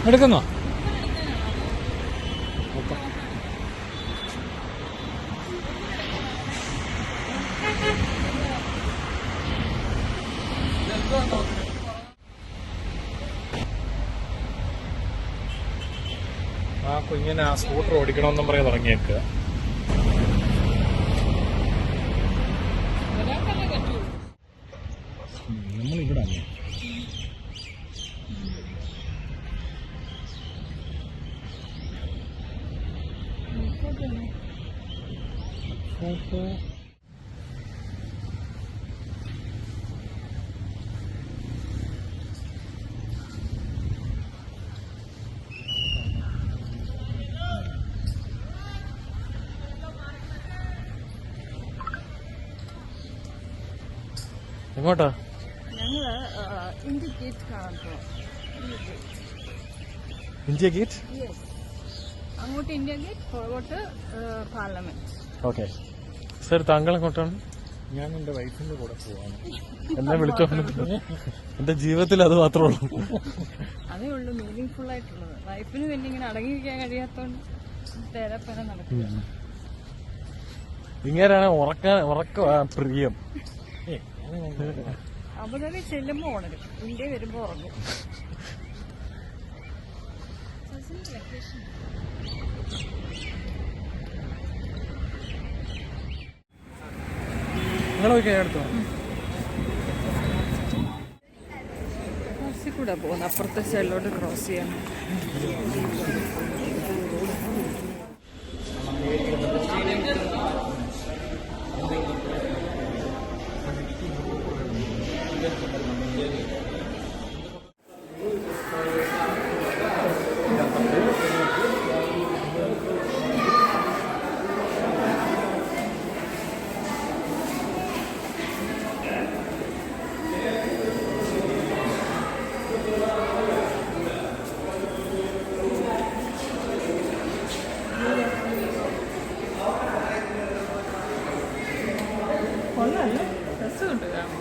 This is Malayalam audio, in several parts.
എടുക്കുന്നോ? ആ കുഞ്ഞിനെ ആ സ്കൂട്ടർ ഓടിക്കണമെന്നും പറയാൻ തുടങ്ങിയേക്കുക. നമ്മളിവിടെ ഫോട്ടോ എങ്ങോട്ടാ? ഞങ്ങള് ഇന്ത്യ ഗേറ്റ് കാണാൻ പോവാം. India gate? അങ്ങോട്ട് ഇന്ത്യ ഗേറ്റ്, പുറകോട്ട് പാർലമെന്റ്. ഓക്കെ സർ, താങ്കൾ എങ്ങോട്ടാണ്? ഞാൻ എന്റെ വൈഫിന്റെ കൂടെ പോവാണ്. എന്നെ വിളിച്ചോ? എന്റെ ജീവിതത്തിൽ അത് മാത്രമേ ഉള്ളൂ. അതേ ഉള്ളൂ മീനിങ് ഫുൾ ആയിട്ടുള്ളത്. വൈഫിന് പിന്നെ ഇങ്ങനെ അടങ്ങിയിരിക്കാൻ കഴിയാത്തോണ്ട് തേരപ്പന നടക്കുക. ഇങ്ങനെയാണ് ഉറക്ക പ്രിയം. അബുദാബി ചെല്ലുമ്പോ ഉണരും, ഇന്ത്യ വരുമ്പോ ഉറങ്ങും. എടുത്തോ? ബസ്സിൽ കൂടെ പോകുന്നു, അപ്പുറത്തെ സൈഡിലോട്ട് ക്രോസ് ചെയ്യാൻ. കൊള്ളാല്ലേ, രസമുണ്ട് കാണാൻ.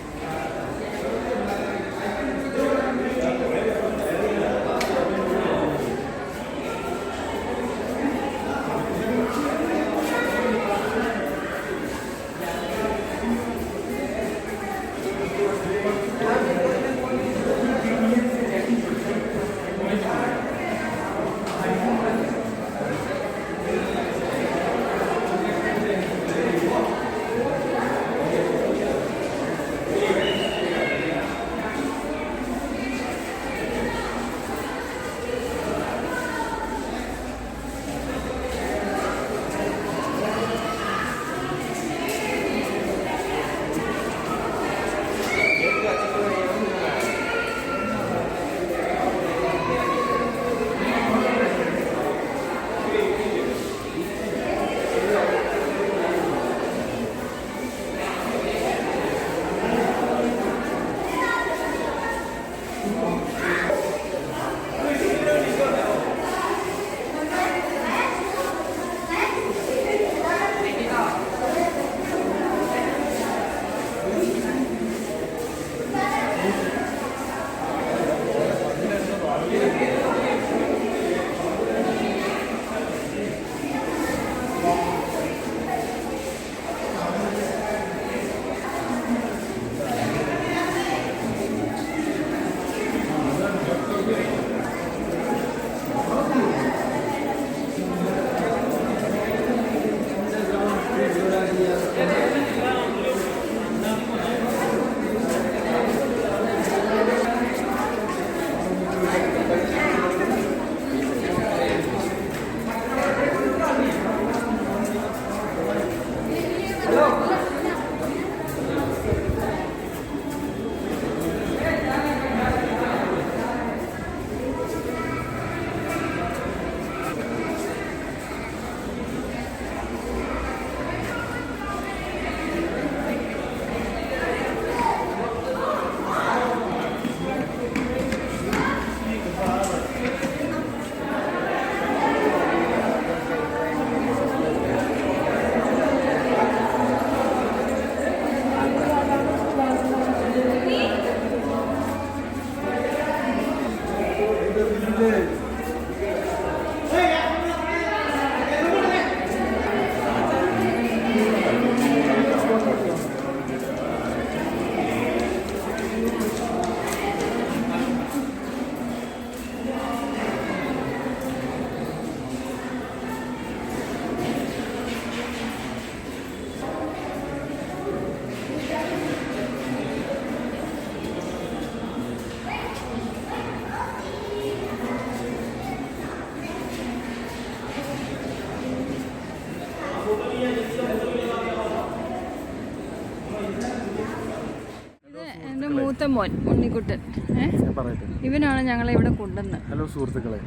എന്റെ മൂത്ത മോൻ ഉണ്ണിക്കുട്ടൻ. ഞാൻ പറയട്ടെ, ഇവനാണ് ഞങ്ങളെ ഇവിടെ കൊണ്ടുവന്നത്. ഹലോ സുഹൃത്തുക്കളെ,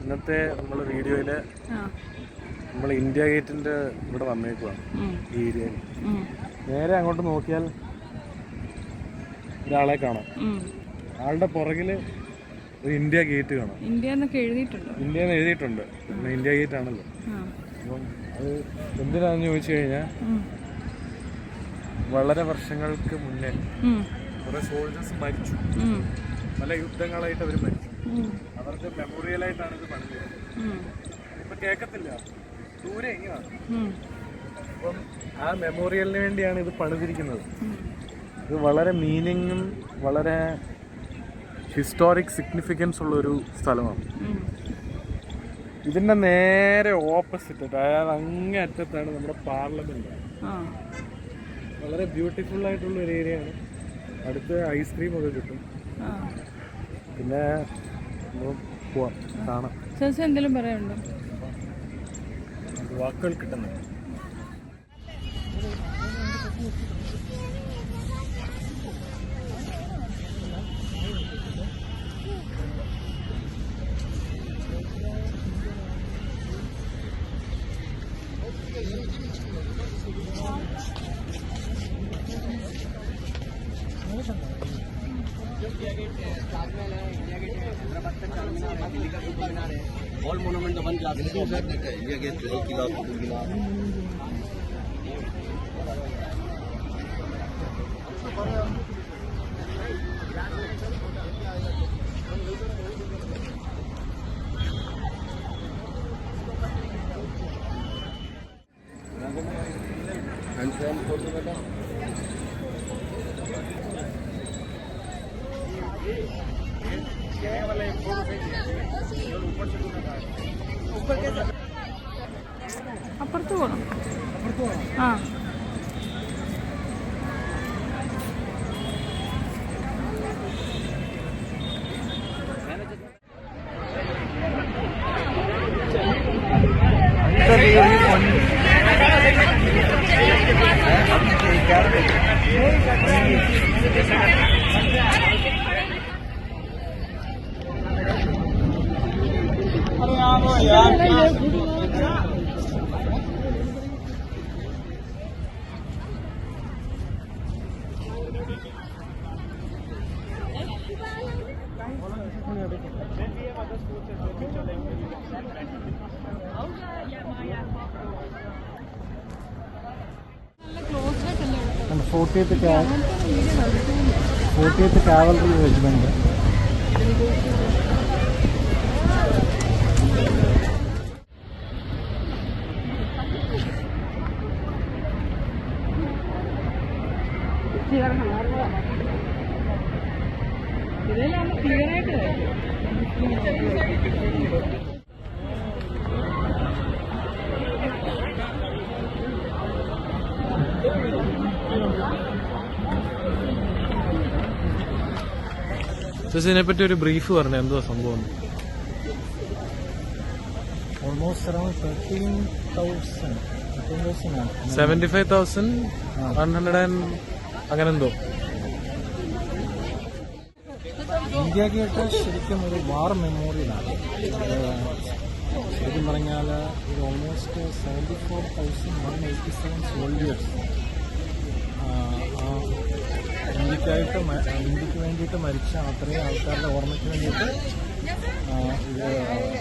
ഇന്നത്തെ നമ്മളെ വീഡിയോയില് നമ്മൾ ഇന്ത്യ ഗേറ്റിന്റെ ഇവിടെ വന്നേക്കുവാണ്. ഈ ഏരിയയിൽ നേരെ അങ്ങോട്ട് നോക്കിയാൽ ഒരാളെ കാണാം. ആളുടെ പുറകില് ഒരു ഇന്ത്യ ഗേറ്റ് കാണാം. ഇന്ത്യ എന്നൊക്കെ എഴുതിയിട്ടുണ്ട്. ഇന്ത്യ എന്ന് എഴുതിയിട്ടുണ്ട്. പിന്നെ ഇന്ത്യ ഗേറ്റ് ആണല്ലോ. അപ്പം അത് എന്തിനാന്ന് ചോദിച്ചു കഴിഞ്ഞാൽ വളരെ വർഷങ്ങൾക്ക് മുന്നേ കുറെ സോൾജേഴ്സ് മരിച്ചു. പല യുദ്ധങ്ങളായിട്ട് അവർ മരിച്ചു. അവർക്ക് മെമ്മോറിയലായിട്ടാണ് ഇത് പണിത്. ഇപ്പൊ കേൾക്കത്തില്ല, ദൂരെ എങ്ങനെയാണ്. അപ്പം ആ മെമ്മോറിയലിന് വേണ്ടിയാണ് ഇത് പണിതിരിക്കുന്നത്. ഇത് വളരെ മീനിങ്ങും വളരെ ഹിസ്റ്റോറിക് സിഗ്നിഫിക്കൻസ് ഉള്ളൊരു സ്ഥലമാണ്. ഇതിന്റെ നേരെ ഓപ്പോസിറ്റ്, അതായത് അങ്ങേ അറ്റത്താണ് നമ്മുടെ പാർലമെന്റ്. വളരെ ബ്യൂട്ടിഫുൾ ആയിട്ടുള്ള ഒരു ഏരിയയാണ്. അടുത്ത് ഐസ്ക്രീം ഒക്കെ കിട്ടും. പിന്നെ പോവാം, കാണാം. എന്തെങ്കിലും പറയാനുണ്ടോ? വാക്കുകൾ കിട്ടുന്നത്. All monument one class India gate किला कुतुब मीनार फोटो बेटा അപ്പുറത്ത് പോകണം. ആ ഫോർട്ടിയത്ത് കാവലറി റെജിമെന്റ്. ക്ലിയറായിട്ട് ഇതിനെപ്പറ്റി ഒരു ബ്രീഫ് പറഞ്ഞു. എന്തോ സംഭവം? ഓൾമോസ്റ്റ് അറൌണ്ട് 75,100 അങ്ങനെ എന്തോ. ഇന്ത്യ ഗേറ്റ് ശരിക്കും ഒരു വാർ മെമ്മോറിയലാണ്. ശരിക്കും പറഞ്ഞാൽ ഇത് ഓൾമോസ്റ്റ് 74,187 സോൾജേഴ്സ് ഇന്ത്യക്ക് വേണ്ടിയിട്ട് മരിച്ച അത്രയും ആൾക്കാരുടെ ഓർമ്മയ്ക്ക് വേണ്ടിയിട്ട് ഇത്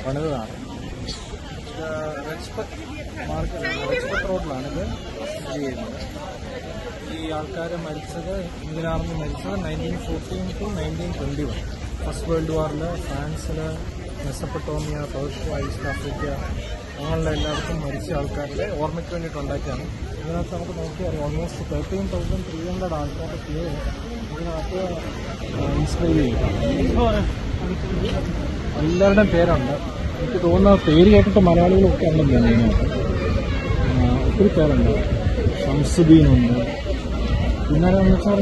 പണിതാണ്. റെസ്പെക്ട് റോഡിലാണിത് സ്ഥിതി ചെയ്യുന്നത്. ഈ ആൾക്കാർ മരിച്ചത്, ഇന്ത്യൻ ആർമി മരിച്ചത് 1914 to 1921. ഫസ്റ്റ് വേൾഡ് വാറിൽ ഫ്രാൻസിൽ, മെസപ്പൊട്ടോമിയ, പേർഷ്യ, ഈസ്റ്റ് ആഫ്രിക്ക അങ്ങനെയുള്ള എല്ലാവർക്കും മരിച്ച ആൾക്കാരുടെ ഓർമ്മയ്ക്ക് വേണ്ടിയിട്ട് ഉണ്ടാക്കിയാണ്. ഇതിനകത്ത് നമുക്ക് നോക്കിയാൽ ഓൾമോസ്റ്റ് 13,300 ആൾക്കാരുടെ പേര് ഇതിനകത്ത് ഇൻസ്ക്രൈബ് ചെയ്തിട്ടുണ്ട്. എല്ലാവരുടെയും പേരുണ്ട്. എനിക്ക് തോന്നുന്ന പേര് കേട്ടിട്ട് മലയാളികളൊക്കെ ഉണ്ടെന്ന് ഇതിനകത്ത് ഒത്തിരി പേരുണ്ട്. ഷംസുദ്ദീനുണ്ട്. പിന്നെ വെച്ചാൽ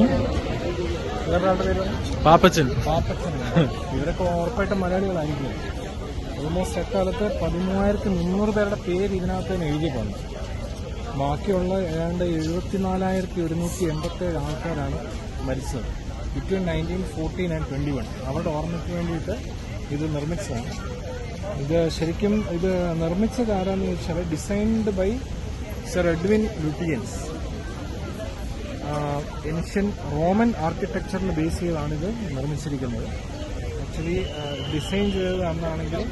വേറൊരാളുടെ പേര് പാപ്പച്ചൻ. ഇവരൊക്കെ ഉറപ്പായിട്ട് മലയാളികളായിരിക്കും. ഓൾമോസ്റ്റ് എക്കാലത്ത് 13,300 പേരുടെ പേര് ഇതിനകത്ത് തന്നെ എഴുതിയിട്ടുണ്ട്. ബാക്കിയുള്ള ഏതാണ്ട് 74,187 ആൾക്കാരാണ് മരിച്ചത് ബിറ്റ്വീൻ 1914 ആൻഡ് 21. അവരുടെ ഓർമ്മയ്ക്ക് വേണ്ടിയിട്ട് ഇത് നിർമ്മിച്ചതാണ്. ഇത് ശരിക്കും ഇത് നിർമ്മിച്ചത് ആരാന്ന് ചോദിച്ചാൽ designed by sir Edwin Lutyens. Ancient Roman ആർക്കിടെക്ചറിൽ ബേസ് ചെയ്താണിത് നിർമ്മിച്ചിരിക്കുന്നത്. ആക്ച്വലി ഡിസൈൻ ചെയ്തത് അന്നാണെങ്കിലും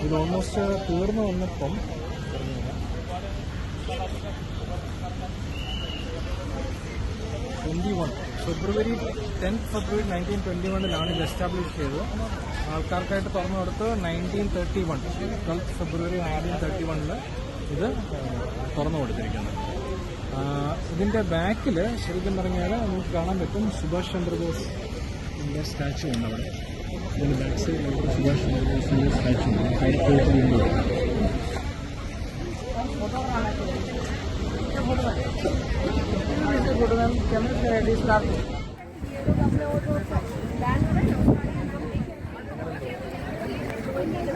ഇത് ഓൾമോസ്റ്റ് തീർന്നു വന്നപ്പം ഫെബ്രുവരി 1921 ഇത് എസ്റ്റാബ്ലിഷ് ചെയ്തത്. ആൾക്കാർക്കായിട്ട് തുറന്നു കൊടുത്ത് 12 ഫെബ്രുവരി 1931 ഇത് തുറന്നു കൊടുത്തിരിക്കുന്നത്. ഇതിന്റെ ബാക്കിൽ ശരിക്കും പറഞ്ഞാൽ നമുക്ക് കാണാൻ പറ്റും സുഭാഷ് ചന്ദ്രബോസിന്റെ സ്റ്റാച്ചു ഉണ്ട് അവിടെ. ഇതിന്റെ ബാക്ക് സൈഡിൽ സുഭാഷ് ചന്ദ്രബോസിന്റെ സ്റ്റാച്ചു ഉണ്ട്.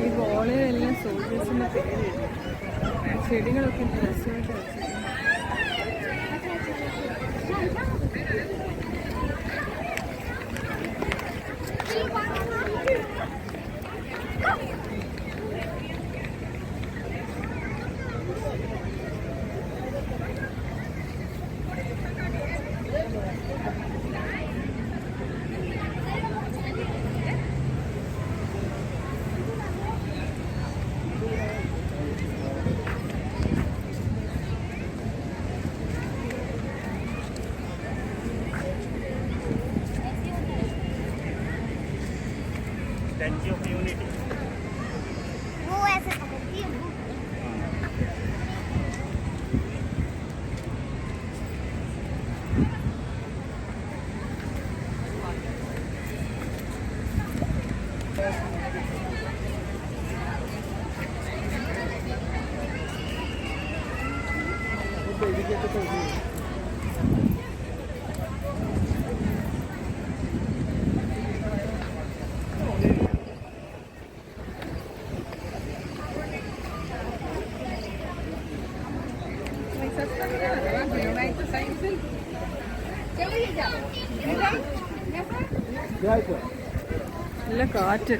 ഈ ബോളിലെല്ലാം സോൾജേഴ്സിന്റെ പേര് ചെടികളൊക്കെ രസമായിട്ട് വെച്ചിട്ടുണ്ട്. वो ऐसे पकड़ती है वो। നല്ല കാറ്റ്.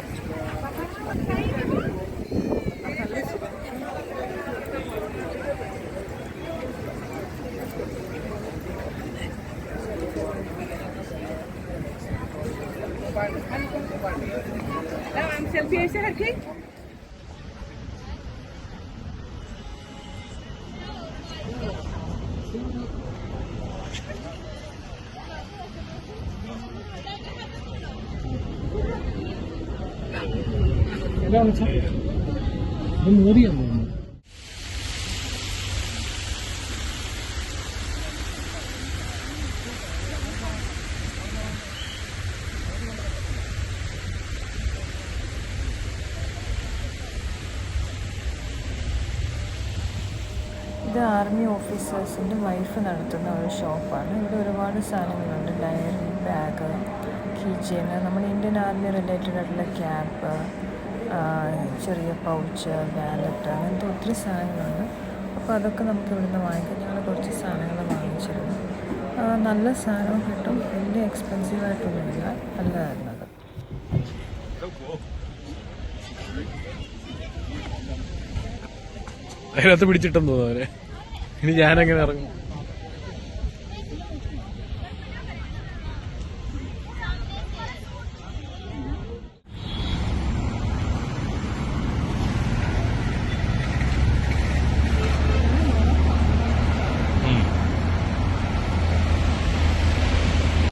सेल्फी ऐसे रखी. എന്താണ് വെച്ചാൽ ഇത് മോദിയാണ് തോന്നുന്നു. ഇത് ആർമി ഓഫീസേഴ്സിൻ്റെ വൈഫ് നടത്തുന്ന ഒരു ഷോപ്പാണ്. ഇവിടെ ഒരുപാട് സാധനങ്ങളുണ്ട്. ഡയറി, ബാഗ്, കീ ചെയിൻ, നമ്മുടെ ഇന്ത്യൻ ആർമി റിലേറ്റഡ് ആയിട്ടുള്ള ക്യാപ്പ്, ചെറിയ പൗച്ച്, വാലറ്റ്, അങ്ങനത്തെ ഒത്തിരി സാധനങ്ങളുണ്ട്. അപ്പോൾ അതൊക്കെ നമുക്ക് ഇവിടുന്ന് വാങ്ങിക്കാം. ഞങ്ങൾ കുറച്ച് സാധനങ്ങൾ വാങ്ങിച്ചിരുന്നു. നല്ല സാധനവും കിട്ടും, വലിയ എക്സ്പെൻസീവായിട്ടൊന്നുമില്ല, നല്ലതായിരുന്നത്. അതിനകത്ത് പിടിച്ചിട്ടെന്ന് തോന്നുന്നു അവരെ. ഇനി ഞാനെങ്ങനെ ഇറങ്ങും?